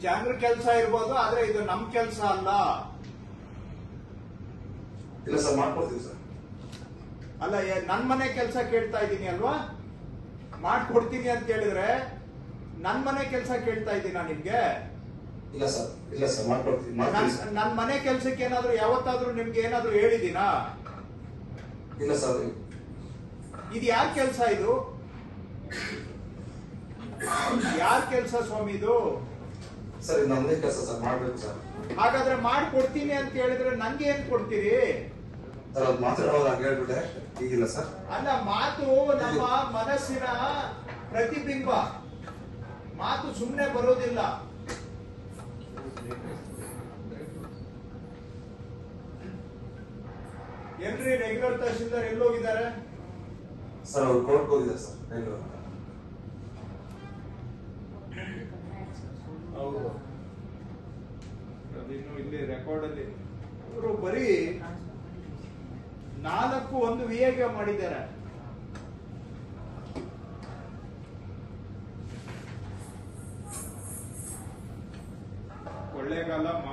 ಜನರ ಕೆಲಸ ಇರ್ಬೋದು, ಆದ್ರೆ ಇದು ನಮ್ ಕೆಲಸ ಅಲ್ಲ. ಇಲ್ಲ ಸರ್, ಮಾಡ್ಕೊಡ್ತೀವಿ ಸರ್. ಅಲ್ಲ, ನನ್ ಮನೆ ಕೆಲಸ ಕೇಳ್ತಾ ಇದ್ದೀನಿ ಅಲ್ವಾ? ಮಾಡ್ಕೊಡ್ತೀನಿ ಅಂತ ಹೇಳಿದ್ರೆ ನನ್ ಮನೆ ಕೆಲಸ ಕೇಳ್ತಾ ಇದ್ದೀನಾ ನಿಮ್ಗೆ? ಇಲ್ಲ ಸರ್, ಇಲ್ಲ ಸರ್, ಮಾಡ್ಕೊಡ್ತೀವಿ. ನನ್ ಮನೆ ಕೆಲ್ಸಕ್ಕೆ ಏನಾದ್ರು ಯಾವತ್ತಾದ್ರೂ ನಿಮ್ಗೆ ಏನಾದ್ರು ಹೇಳಿದೀನಾ? ಇಲ್ಲ ಸರ್. ಇದು ಯಾರ್ ಕೆಲಸ? ಇದು ಯಾರ್ ಕೆಲಸ ಸ್ವಾಮಿ ಇದು? ಸರ್, ಇದು ನಮ್ಮದೇ ಕೆಲಸ ಸರ್, ಮಾಡ್ಬೇಕು ಸರ್. ಹಾಗಾದ್ರೆ ಮಾಡ್ಕೊಡ್ತೀನಿ ಅಂತ ಹೇಳಿದ್ರೆ ನನ್ಗೆ ಏನ್ ಕೊಡ್ತೀರಿ? ಸರ್, ಅದು ಮಾತಾಡೋದು ಹಂಗೆ ಹೇಳ್ಬಿಟ್ಟೆ. ಈಗಿಲ್ಲ ಸರ್. ಅಲ್ಲ, ಮಾತು ನಮ್ಮ ಮನಸ್ಸಿನ ಪ್ರತಿಬಿಂಬ. ಮಾತು ಸುಮ್ಮನೆ ಬರೋದಿಲ್ಲ. ಎಲ್ರಿ ರೆಗ್ಯುಲರ್ ತಹಶೀಲ್ದಾರ್ ಎಲ್ಲೋಗಿದ್ದಾರೆ? ಸರ್, ಅವ್ರು ಕೋರ್ಟ್ಗೆ ಹೋಗಿದ್ದಾರೆ ಸರ್, ಬೆಂಗಳೂರು. ಹೌದು, ಅದಿನ್ನು ಇಲ್ಲಿ ರೆಕಾರ್ಡ್ ಅಲ್ಲಿ ಇವರು ಬರೀ 4 ವಿಎಗೆ ಮಾಡಿದ್ದಾರೆ. ಕೊಳ್ಳೇಗಾಲ